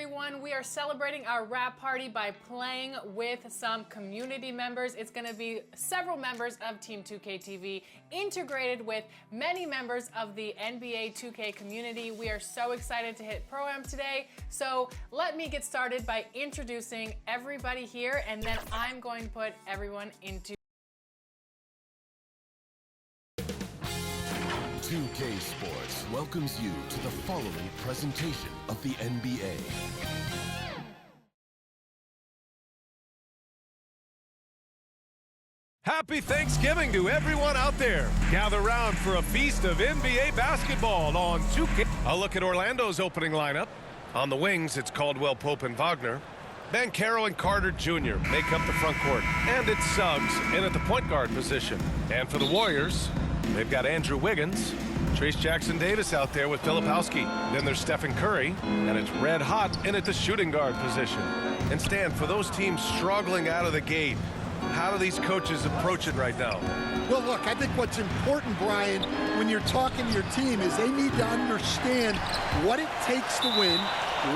everyone. We are celebrating our wrap party by playing with some community members. It's going to be several members of Team 2K TV integrated with many members of the NBA 2K community. We are so excited to hit Pro-Am today. So let me get started by introducing everybody here, and then I'm going to put everyone into 2K Sports welcomes you to the following presentation of the NBA. Happy Thanksgiving to everyone out there. Gather round for a feast of NBA basketball on 2K. A look at Orlando's opening lineup. On the wings, it's Caldwell Pope and Wagner. Banchero and Carter Jr. make up the front court. And it's Suggs in at the point guard position. And for the Warriors, they've got Andrew Wiggins, Trayce Jackson-Davis out there with Filipowski. Then there's Stephen Curry, and it's red hot in at the shooting guard position. And Stan, for those teams struggling out of the gate, how do these coaches approach it right now? Well, look, I think what's important, Brian, when you're talking to your team is they need to understand what it takes to win,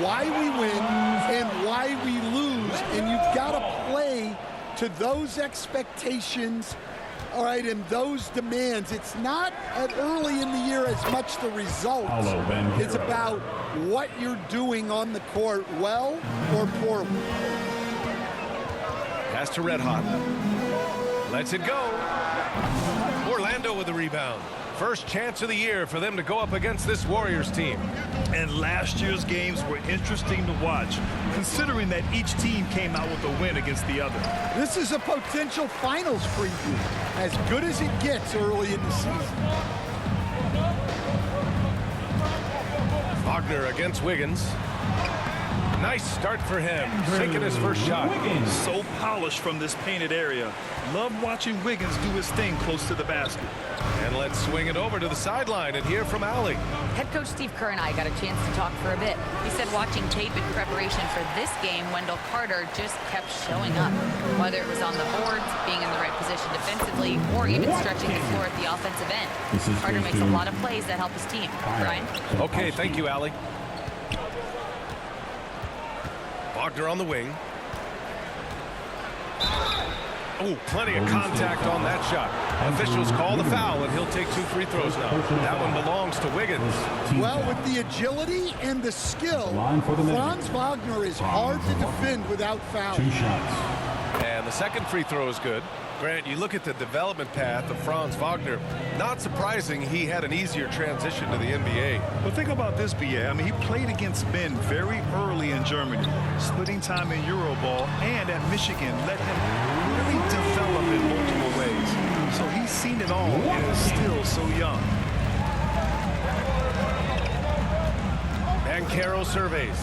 why we win, and why we lose. And you've got to play to those expectations, all right, and those demands. It's not early in the year as much the results. It's about what you're doing on the court, well or poorly. Pass to Red Hot. Lets it go. Orlando with the rebound. First chance of the year for them to go up against this Warriors team. And last year's games were interesting to watch, considering that each team came out with a win against the other. This is a potential finals preview, as good as it gets early in the season. Wagner against Wiggins. Nice start for him, sinking his first shot. So polished from this painted area. Love watching Wiggins do his thing close to the basket. And let's swing it over to the sideline and hear from Allie. Head coach Steve Kerr and I got a chance to talk for a bit. He said watching tape in preparation for this game, Wendell Carter just kept showing up. Whether it was on the boards, being in the right position defensively, or even stretching the floor at the offensive end. Carter makes a lot of plays that help his team. Brian? Okay, thank you, Allie. Wagner on the wing. Oh, plenty of contact on that shot. Officials call the foul, and he'll take 2 free throws now. That one belongs to Wiggins. Well, with the agility and the skill, Franz Wagner is hard to defend without fouling. 2 shots. And the second free throw is good. Grant, you look at the development path of Franz Wagner. Not surprising he had an easier transition to the NBA. But think about this, BA. I mean, he played against men very early in Germany, splitting time in Euroball, and at Michigan let him really develop in multiple ways. So he's seen it all and is still so young. Banchero surveys.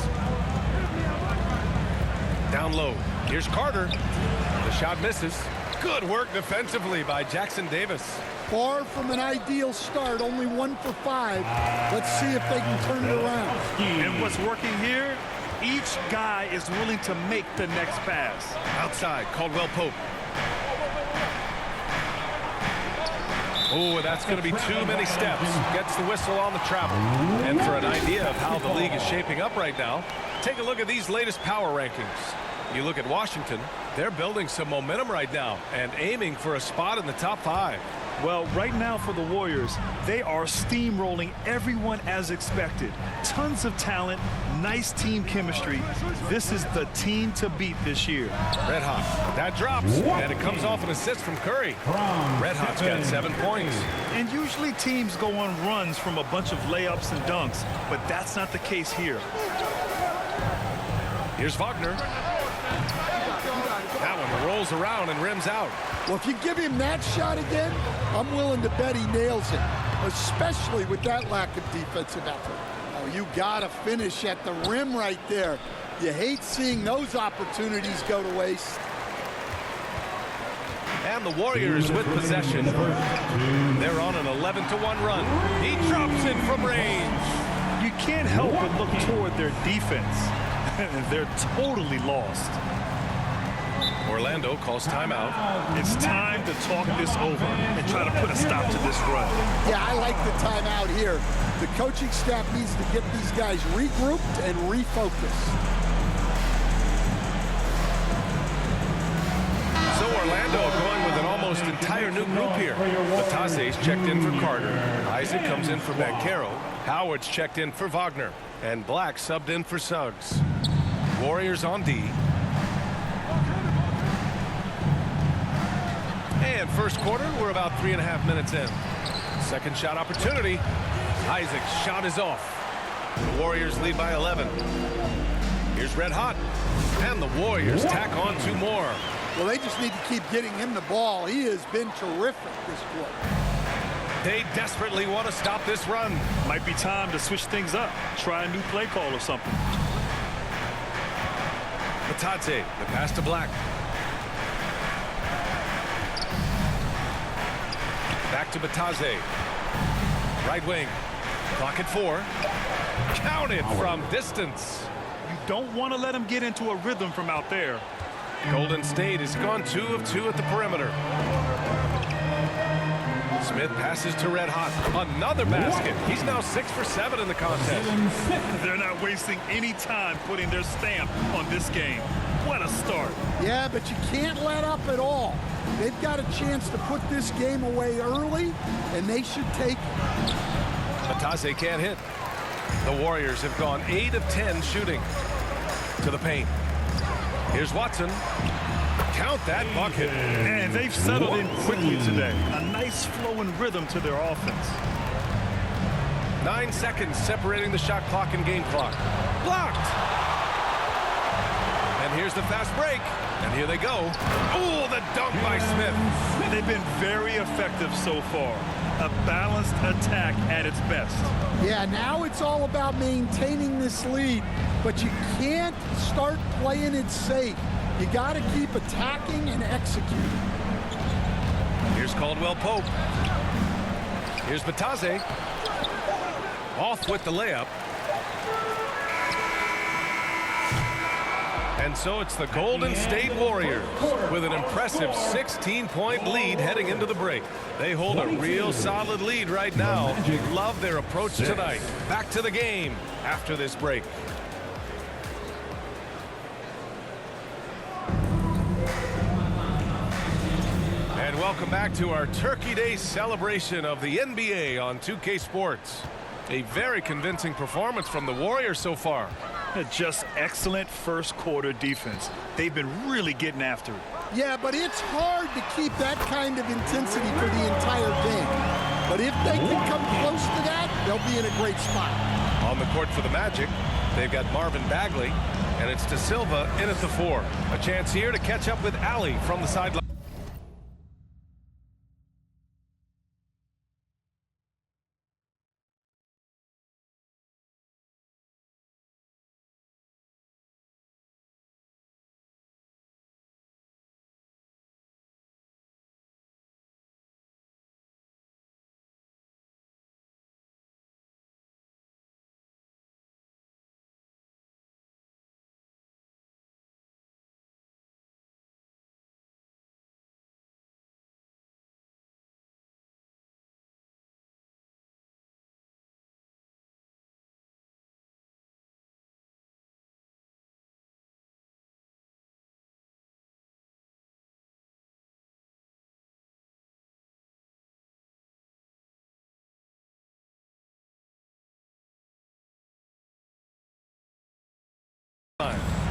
Down low. Here's Carter. The shot misses. Good work defensively by Jackson-Davis. Far from an ideal start, only 1 for 5. Let's see if they can turn it around. And what's working here, each guy is willing to make the next pass. Outside, Caldwell Pope. Oh, that's going to be too many steps. Gets the whistle on the travel. And for an idea of how the league is shaping up right now, take a look at these latest power rankings. You look at Washington, they're building some momentum right now and aiming for a spot in the top 5. Well, right now for the Warriors, they are steamrolling everyone as expected. Tons of talent, nice team chemistry. This is the team to beat this year. Red Hot, that drops, and it comes off an assist from Curry. Red Hot's got 7 points. And usually teams go on runs from a bunch of layups and dunks, but that's not the case here. Here's Wagner. That one rolls around and rims out. Well, if you give him that shot again, I'm willing to bet he nails it, especially with that lack of defensive effort. Oh, you got to finish at the rim right there. You hate seeing those opportunities go to waste. And the Warriors with possession. They're on an 11-1 run. He drops it from range. You can't help but look toward their defense. They're totally lost. Orlando calls timeout. It's time to talk this over and try to put a stop to this run. Yeah, I like the timeout here. The coaching staff needs to get these guys regrouped and refocused. So Orlando going with an almost entire new group here. Batase's checked in for Carter. Isaac comes in for Banchero. Howard's checked in for Wagner. And Black subbed in for Suggs. Warriors on D. And first quarter, we're about 3.5 minutes in. Second shot opportunity. Isaac's shot is off. The Warriors lead by 11. Here's Red Hot. And the Warriors tack on 2 more. Well, they just need to keep getting him the ball. He has been terrific this quarter. They desperately want to stop this run. Might be time to switch things up. Try a new play call or something. Batadze, the pass to Black. Back to Batadze. Right wing. Clock at 4. Counted from distance. You don't want to let him get into a rhythm from out there. Golden State has gone 2 of 2 at the perimeter. Smith passes to Red Hot. Another basket. He's now 6 for 7 in the contest. They're not wasting any time putting their stamp on this game. What a start. Yeah, but you can't let up at all. They've got a chance to put this game away early, and they should take it. Batadze can't hit. The Warriors have gone 8 of 10 shooting. To the paint. Here's Watson. Count that bucket. And they've settled in quickly today. A nice flow and rhythm to their offense. 9 seconds separating the shot clock and game clock. Blocked. And here's the fast break. And here they go. Oh, the dunk by Smith. They've been very effective so far. A balanced attack at its best. Yeah, now it's all about maintaining this lead, but you can't start playing it safe. You got to keep attacking and executing. Here's Caldwell Pope. Here's Batadze. Off with the layup. And so it's the Golden State Warriors with an impressive 16-point lead heading into the break. They hold a real solid lead right now. Love their approach tonight. Back to the game after this break. And welcome back to our Turkey Day celebration of the NBA on 2K Sports. A very convincing performance from the Warriors so far. Just excellent first quarter defense. They've been really getting after it. Yeah, but it's hard to keep that kind of intensity for the entire game. But if they can come close to that, they'll be in a great spot. On the court for the Magic, they've got Marvin Bagley, and it's De Silva in at the 4. A chance here to catch up with Ali from the sideline.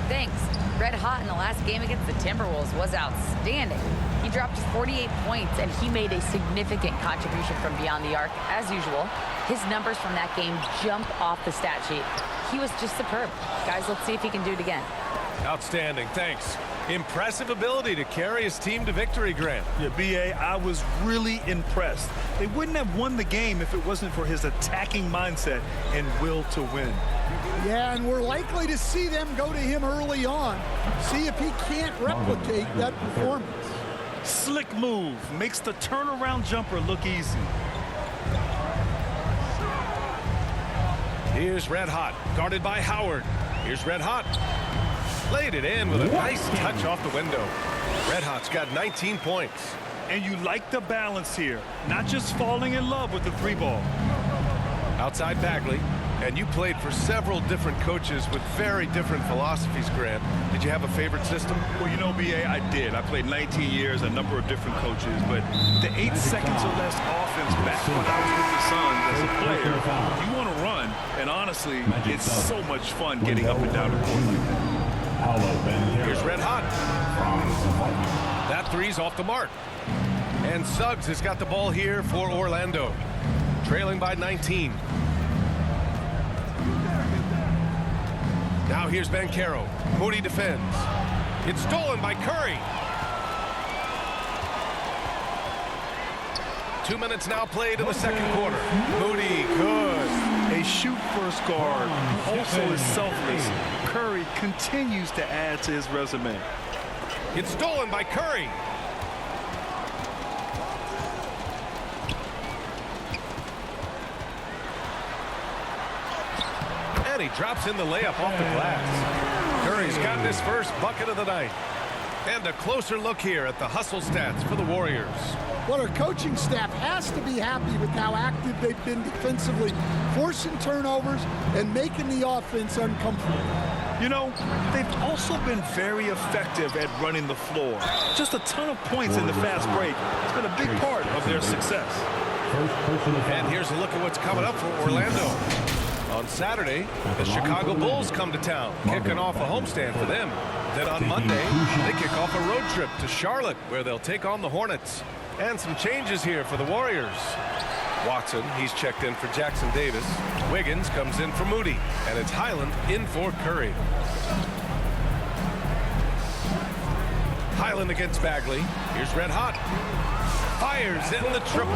Thanks. Red Hot in the last game against the Timberwolves was outstanding. He dropped 48 points, and he made a significant contribution from beyond the arc, as usual. His numbers from that game jump off the stat sheet. He was just superb. Guys, let's see if he can do it again. Outstanding, thanks. Impressive ability to carry his team to victory, Grant. Yeah, B.A., I was really impressed. They wouldn't have won the game if it wasn't for his attacking mindset and will to win. Yeah, and we're likely to see them go to him early on. See if he can't replicate that performance. Slick move. Makes the turnaround jumper look easy. Here's Red Hot, guarded by Howard. Here's Red Hot. Played it in with a nice touch off the window. Red Hot's got 19 points. And you like the balance here. Not just falling in love with the 3-ball. Outside Bagley. And you played for several different coaches with very different philosophies, Grant. Did you have a favorite system? Well, you know, B.A., I did. I played 19 years, a number of different coaches. But the 8 seconds or less offense back when I was with the Suns as a player, you want to run. And honestly, it's so much fun getting up and down the court like that. Here's Red Hot. That three's off the mark. And Suggs has got the ball here for Orlando. Trailing by 19. Now here's Banchero. Moody defends. It's stolen by Curry. 2 minutes now played in the second quarter. Moody, good. A shoot-first guard who also is selfless. Curry continues to add to his resume. It's stolen by Curry. And he drops in the layup off the glass. Curry's got his first bucket of the night. And a closer look here at the hustle stats for the Warriors. Well, our coaching staff has to be happy with how active they've been defensively, forcing turnovers and making the offense uncomfortable. You know, they've also been very effective at running the floor. Just a ton of points in the fast break. It's been a big part of their success. And here's a look at what's coming up for Orlando. On Saturday, the Chicago Bulls come to town, kicking off a homestand for them. Then on Monday, they kick off a road trip to Charlotte, where they'll take on the Hornets. And some changes here for the Warriors. Watson, he's checked in for Jackson Davis. Wiggins comes in for Moody. And it's Highland in for Curry. Highland against Bagley. Here's Red Hot. Fires in the triple.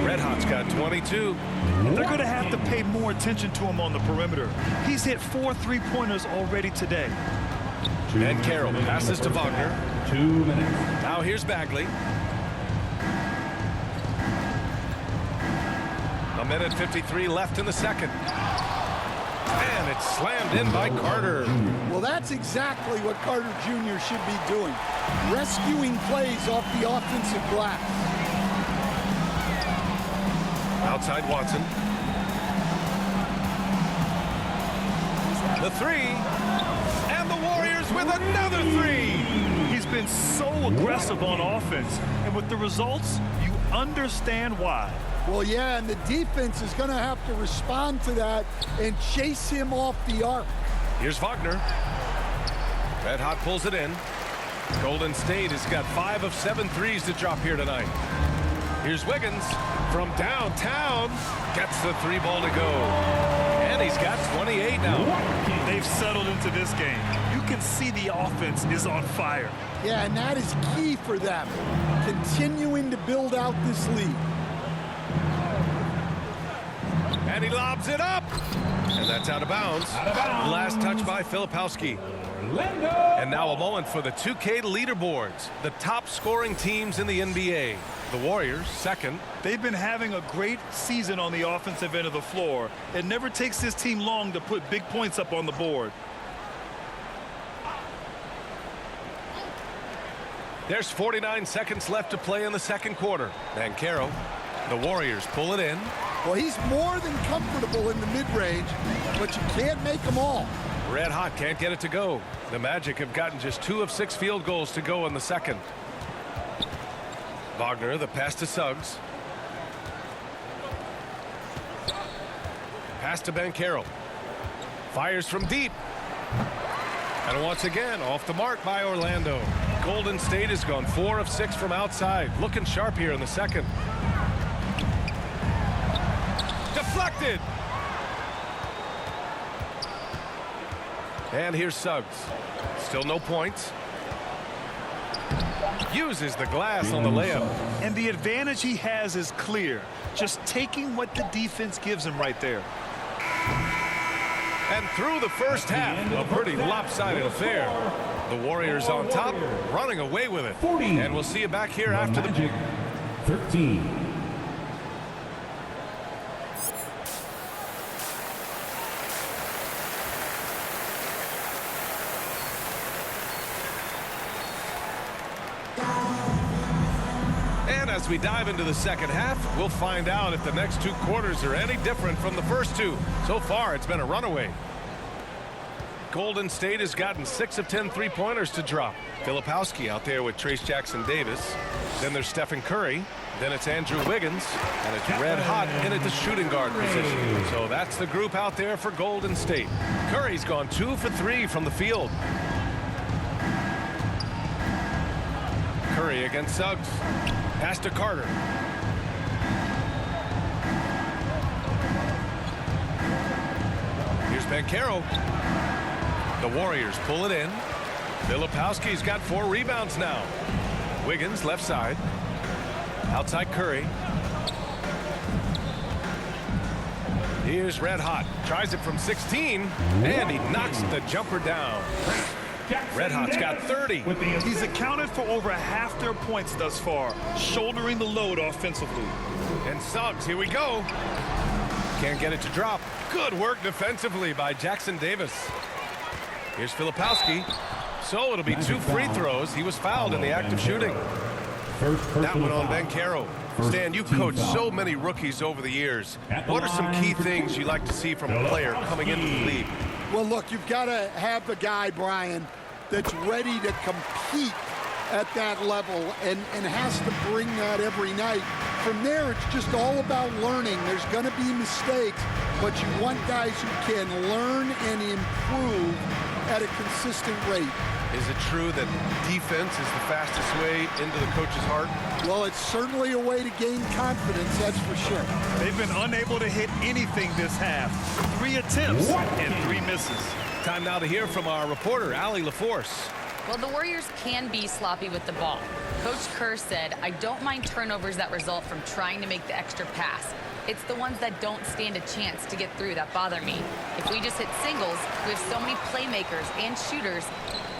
Red Hot's got 22. They're going to have to pay more attention to him on the perimeter. He's hit 4 3-pointers already today. And Carroll passes to Wagner. 2 minutes. Now here's Bagley. A minute 53 left in the second. And it's slammed in by Carter. Well, that's exactly what Carter Jr. should be doing. Rescuing plays off the offensive glass. Outside Watson. The three. And the Warriors with another three. He's been so aggressive on offense. And with the results, you understand why. Well, yeah, and the defense is going to have to respond to that and chase him off the arc. Here's Wagner. Red Hot pulls it in. Golden State has got 5 of 7 threes to drop here tonight. Here's Wiggins from downtown. Gets the 3-ball to go. And he's got 28 now. They've settled into this game. You can see the offense is on fire. Yeah, and that is key for them, continuing to build out this lead. And he lobs it up. And that's out of bounds. Last touch by Filipowski. And now a moment for the 2K leaderboards. The top scoring teams in the NBA. The Warriors, second. They've been having a great season on the offensive end of the floor. It never takes this team long to put big points up on the board. There's 49 seconds left to play in the second quarter. Banchero, the Warriors pull it in. Well, he's more than comfortable in the mid-range, but you can't make them all. Red Hot can't get it to go. The Magic have gotten just 2 of 6 field goals to go in the second. Wagner, the pass to Suggs. Pass to Banchero. Fires from deep. And once again, off the mark by Orlando. Golden State has gone 4 of 6 from outside. Looking sharp here in the second. Deflected. And here's Suggs. Still no points. Uses the glass on the layup. And the advantage he has is clear. Just taking what the defense gives him right there. And through the first half, a pretty lopsided affair. The Warriors on top, running away with it. And we'll see you back here after the Magic 13. as we dive into the second half, we'll find out if the next 2 quarters are any different from the first 2. So far, it's been a runaway. Golden State has gotten 6 of 10 three-pointers to drop. Filipowski out there with Trace Jackson-Davis. Then there's Stephen Curry. Then it's Andrew Wiggins. And it's Red Hot in at the shooting guard position. So that's the group out there for Golden State. Curry's gone 2 for 3 from the field. Curry against Suggs. Pass to Carter. Here's Banchero. The Warriors pull it in. Filipowski's got 4 rebounds now. Wiggins left side. Outside Curry. Here's Red Hot. Tries it from 16. And he knocks the jumper down. Red Hot's got 30. He's accounted for over half their points thus far, shouldering the load offensively. And Suggs, here we go. Can't get it to drop. Good work defensively by Jackson-Davis. Here's Filipowski. So it'll be 2 free throws. He was fouled in the act of shooting. That one on Banchero. Stan, you've coached so many rookies over the years. What are some key things you like to see from a player coming into the league? Well, look, you've got to have a guy, Brian, that's ready to compete at that level and has to bring that every night. From there, it's just all about learning. There's going to be mistakes, but you want guys who can learn and improve at a consistent rate. Is it true that defense is the fastest way into the coach's heart? Well, it's certainly a way to gain confidence, that's for sure. They've been unable to hit anything this half. 3 attempts and 3 misses. Time now to hear from our reporter, Allie LaForce. Well, the Warriors can be sloppy with the ball. Coach Kerr said, I don't mind turnovers that result from trying to make the extra pass. It's the ones that don't stand a chance to get through that bother me. If we just hit singles, we have so many playmakers and shooters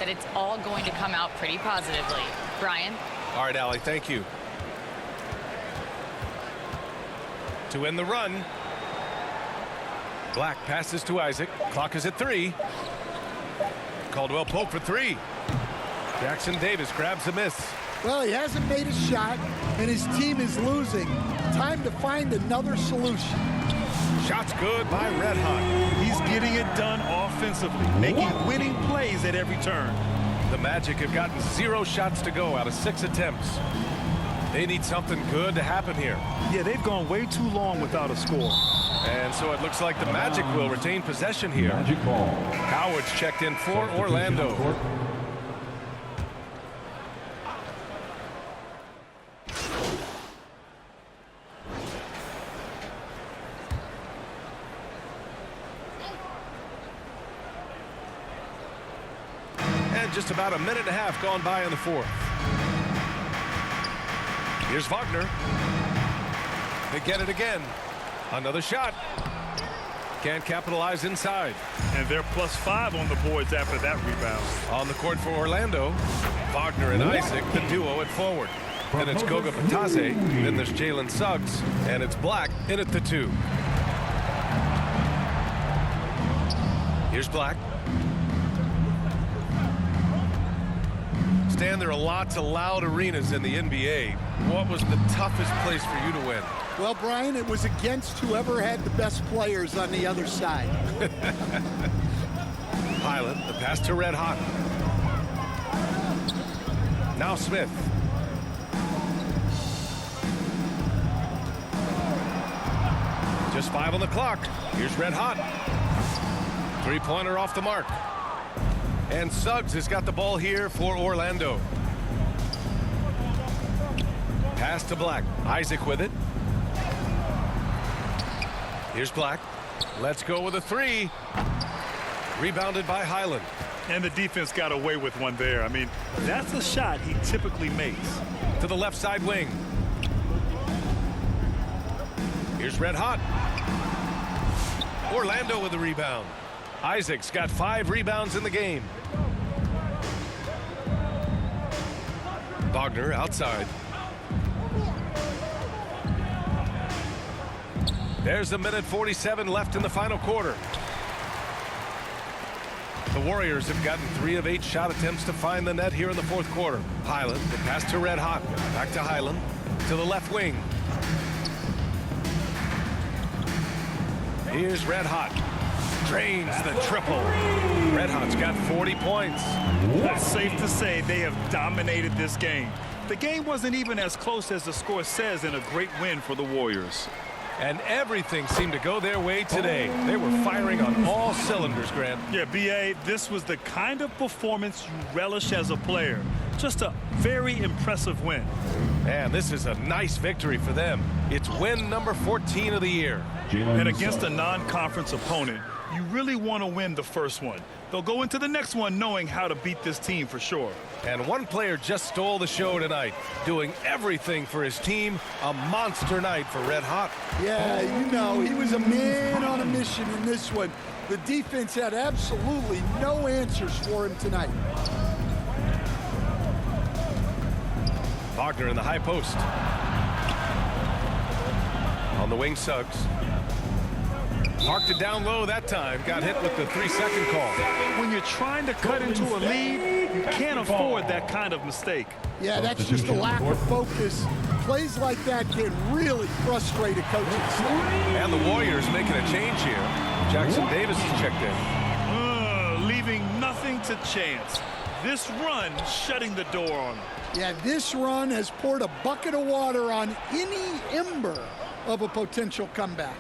that it's all going to come out pretty positively. Brian? All right, Allie, thank you. To end the run. Black passes to Isaac. Clock is at 3. Caldwell Pope for 3. Jackson-Davis grabs a miss. Well, he hasn't made a shot, and his team is losing. Time to find another solution. Shot's good by Red Hot. He's getting it done offensively, making winning plays at every turn. The Magic have gotten 0 shots to go out of 6 attempts. They need something good to happen here. Yeah, they've gone way too long without a score. And so it looks like the Magic will retain possession here. Magic ball. Howard's checked in for Orlando. And just about a minute and a half gone by in the 4th. Here's Wagner. They get it again. Another shot. Can't capitalize inside. And they're +5 on the boards after that rebound. On the court for Orlando, Wagner and Isaac, the duo at forward. Then it's Goga Bitadze. Then there's Jalen Suggs. And it's Black in at the 2. Here's Black. Stan, there are lots of loud arenas in the NBA. What was the toughest place for you to win? Well, Brian, it was against whoever had the best players on the other side. Highland, the pass to Red Hot. Now Smith. Just 5 on the clock. Here's Red Hot. 3-pointer off the mark. And Suggs has got the ball here for Orlando. Pass to Black. Isaac with it. Here's Black. Let's go with a 3. Rebounded by Highland. And the defense got away with one there. I mean, that's a shot he typically makes. To the left side wing. Here's Red Hot. Orlando with the rebound. Isaac's got 5 rebounds in the game. Wagner outside. There's a minute 47 left in the final quarter. The Warriors have gotten 3 of 8 shot attempts to find the net here in the 4th quarter. Highland, the pass to Red Hot. Back to Highland. to the left wing. Here's Red Hot. Drains the triple. Red Hot's got 40 points. It's safe to say they have dominated this game. The game wasn't even as close as the score says in a great win for the Warriors. And everything seemed to go their way today. They were firing on all cylinders, Grant. Yeah, B.A., this was the kind of performance you relish as a player. Just a very impressive win. And this is a nice victory for them. It's win number 14 of the year. And against a non-conference opponent, you really want to win the first one. They'll go into the next one knowing how to beat this team for sure. And one player just stole the show tonight, doing everything for his team. A monster night for Red Hot. Yeah, you know, he was a man on a mission in this one. The defense had absolutely no answers for him tonight. Wagner in the high post. On the wing, Suggs. Parked it down low that time. Got hit with the 3-second call. When you're trying to cut into a lead, you can't afford that kind of mistake. Yeah, that's just a lack of focus. Plays like that can really frustrate a coaching staff. And the Warriors making a change here. Jackson Davis is checked in. Leaving nothing to chance. This run shutting the door on them. Yeah, this run has poured a bucket of water on any ember of a potential comeback.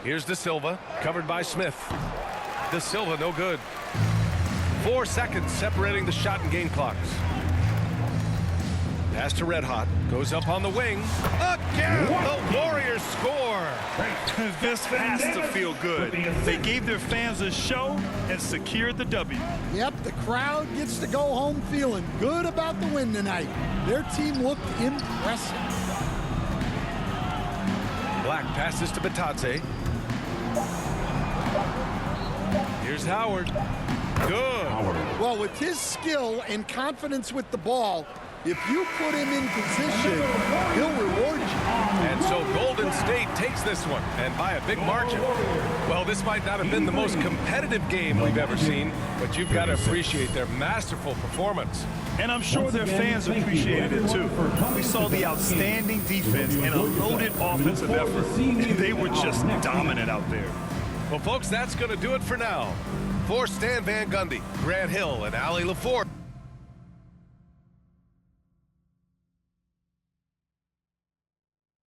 Here's De Silva, covered by Smith. De Silva, no good. 4 seconds separating the shot and game clocks. Pass to Red Hot, goes up on the wing. Again, the Warriors score. This has to feel good. They gave their fans a show and secured the W. Yep, the crowd gets to go home feeling good about the win tonight. Their team looked impressive. Black passes to Batadze. Here's Howard. Good. Well, with his skill and confidence with the ball, if you put him in position, he'll reward you. And so Golden State takes this one, and by a big margin. Well, this might not have been the most competitive game we've ever seen, but you've got to appreciate their masterful performance. And I'm sure their fans appreciated it too. We saw the outstanding defense and a loaded offensive effort. They were just dominant out there. Well, folks, that's going to do it for now. For Stan Van Gundy, Grant Hill, and Allie LaForge.